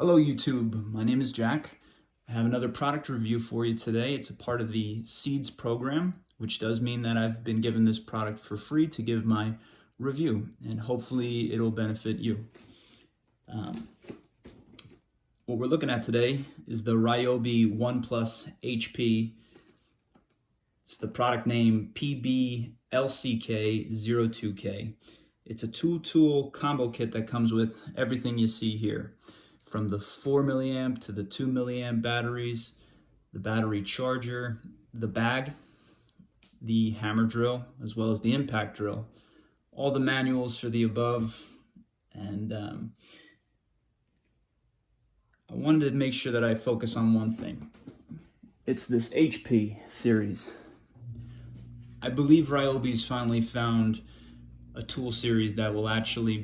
Hello YouTube, my name is Jack. I have another product review for you today. It's a part of the Seeds program, which does mean that I've been given this product for free to give my review, and hopefully it'll benefit you. What we're looking at today is the Ryobi 1 Plus HP. It's the product name PBLCK02K. It's a two-tool combo kit that comes with everything you see here, from the 4 milliamp to the 2 milliamp batteries, the battery charger, the bag, the hammer drill, as well as the impact drill, all the manuals for the above, and I wanted to make sure that I focus on one thing. It's this HP series. I believe Ryobi's finally found a tool series that will actually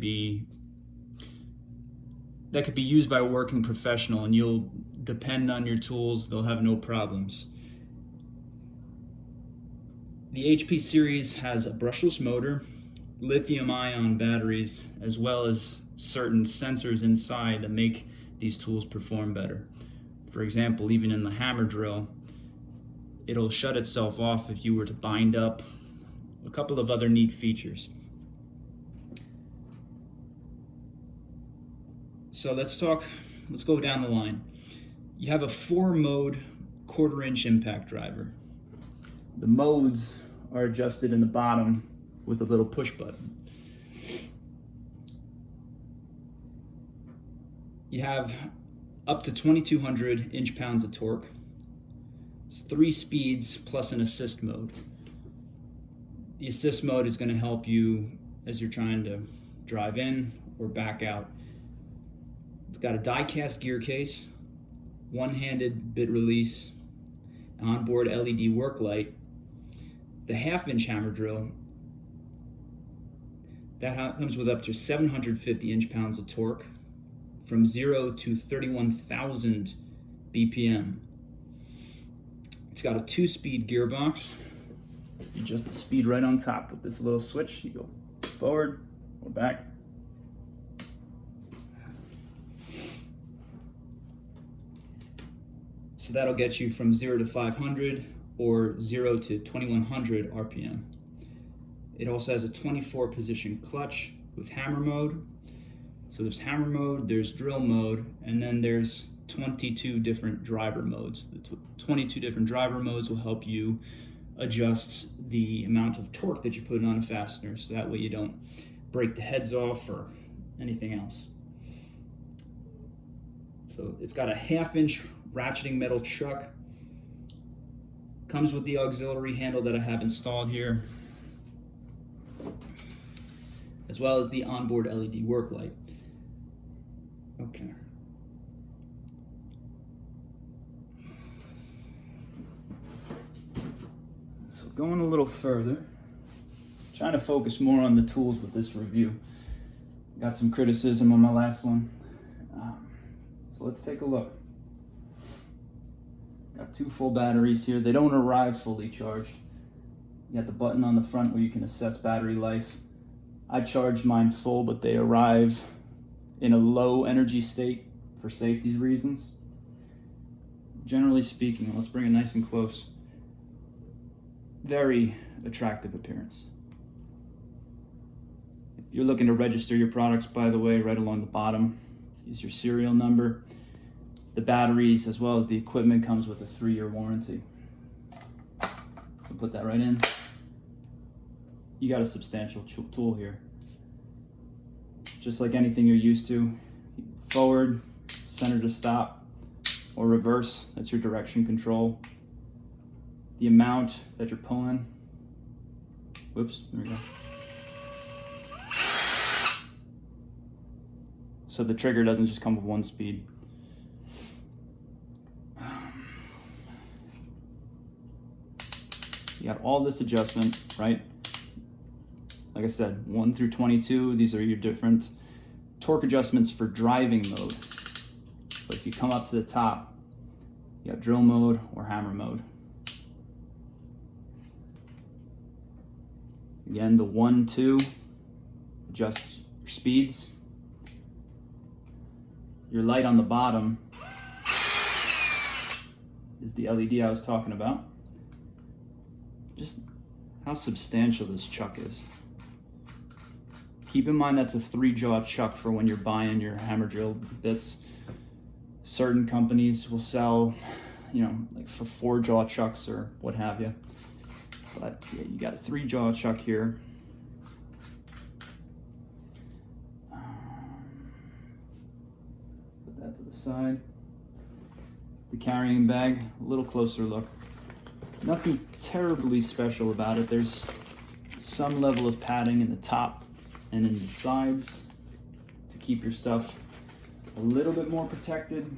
that could be used by a working professional, and you'll depend on your tools, they'll have no problems. The HP series has a brushless motor, lithium ion batteries, as well as certain sensors inside that make these tools perform better. For example, even in the hammer drill, it'll shut itself off if you were to bind up. A couple of other neat features. So let's go down the line. You have a 4-mode 1/4-inch impact driver. The modes are adjusted in the bottom with a little push button. You have up to 2,200 inch-pounds of torque. It's 3 speeds plus an assist mode. The assist mode is going to help you as you're trying to drive in or back out. It's got a die-cast gear case, one-handed bit release, onboard LED work light, the 1/2-inch hammer drill. That comes with up to 750 inch-pounds of torque from 0 to 31,000 BPM. It's got a 2-speed gearbox. You adjust the speed right on top with this little switch. You go forward or back. So that'll get you from 0 to 500 or 0 to 2100 RPM. It also has a 24-position clutch with hammer mode. So there's hammer mode, there's drill mode, and then there's 22 different driver modes. The 22 different driver modes will help you adjust the amount of torque that you put on a fastener, so that way you don't break the heads off or anything else. So it's got a 1/2-inch ratcheting metal chuck. Comes with the auxiliary handle that I have installed here, as well as the onboard LED work light. Okay. So going a little further, trying to focus more on the tools with this review. Got some criticism on my last one. So let's take a look. Got 2 full batteries here. They don't arrive fully charged. You got the button on the front where you can assess battery life. I charged mine full, but they arrive in a low energy state for safety reasons. Generally speaking, let's bring it nice and close. Very attractive appearance. If you're looking to register your products, by the way, right along the bottom is your serial number. The batteries as well as the equipment comes with a 3-year warranty. So put that right in. You got a substantial tool here. Just like anything you're used to. Forward, center to stop, or reverse, that's your direction control. The amount that you're pulling. Whoops, there we go. So the trigger doesn't just come with 1 speed. You got all this adjustment, right? Like I said, 1 through 22, these are your different torque adjustments for driving mode. But if you come up to the top, you got drill mode or hammer mode. Again, the 1, 2, adjust your speeds. your light on the bottom is the LED I was talking about. Just how substantial this chuck is. Keep in mind that's a 3-jaw chuck for when you're buying your hammer drill bits. Certain companies will sell, you know, like for 4-jaw chucks or what have you. But yeah, you got a 3-jaw chuck here. Put that to the side. The carrying bag, a little closer look. Nothing terribly special about it. There's some level of padding in the top and in the sides to keep your stuff a little bit more protected,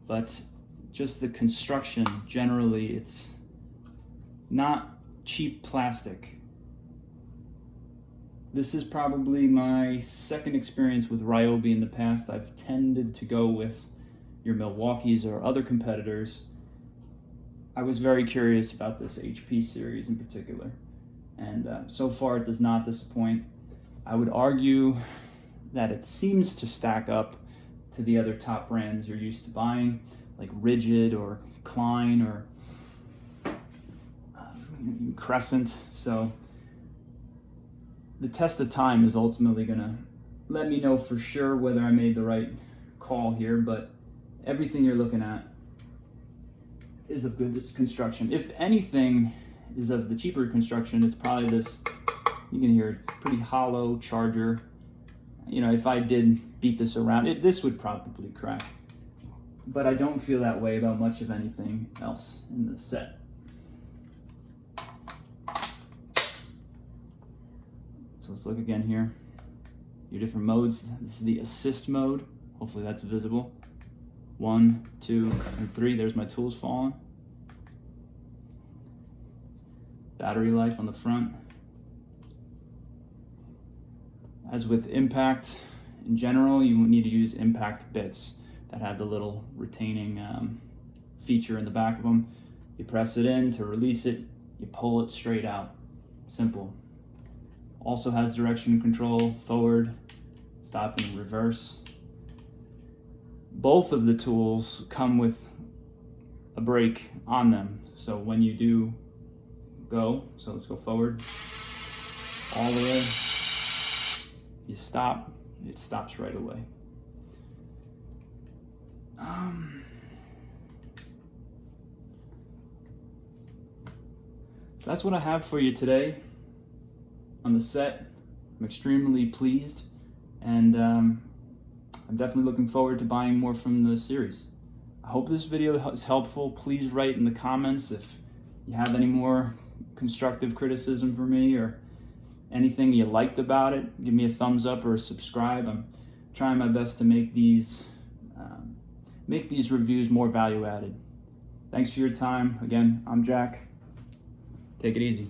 but just the construction, generally, it's not cheap plastic. This is probably my second experience with Ryobi in the past. I've tended to go with your Milwaukees or other competitors. I was very curious about this HP series in particular, and so far it does not disappoint. I would argue that it seems to stack up to the other top brands you're used to buying, like Rigid or Klein or even Crescent. So the test of time is ultimately gonna let me know for sure whether I made the right call here, but everything you're looking at is of good construction. If anything is of the cheaper construction, it's probably this, you can hear it, pretty hollow charger. You know, if I did beat this around, this would probably crack. But I don't feel that way about much of anything else in the set. So let's look again here. Your different modes. This is the assist mode. Hopefully that's visible. 1, 2, and 3. There's my tools falling. Battery life on the front. As with impact, in general, you need to use impact bits that have the little retaining feature in the back of them. You press it in to release it, you pull it straight out. Simple. Also has direction control, forward, stop, and reverse. Both of the tools come with a brake on them. So when you do go, so let's go forward, all the way, you stop, it stops right away. So that's what I have for you today on the set. I'm extremely pleased, and I'm definitely looking forward to buying more from the series. I hope this video is helpful. Please write in the comments if you have any more constructive criticism for me or anything you liked about it. Give me a thumbs up or a subscribe. I'm trying my best to make these reviews more value added. Thanks for your time. Again, I'm Jack. Take it easy.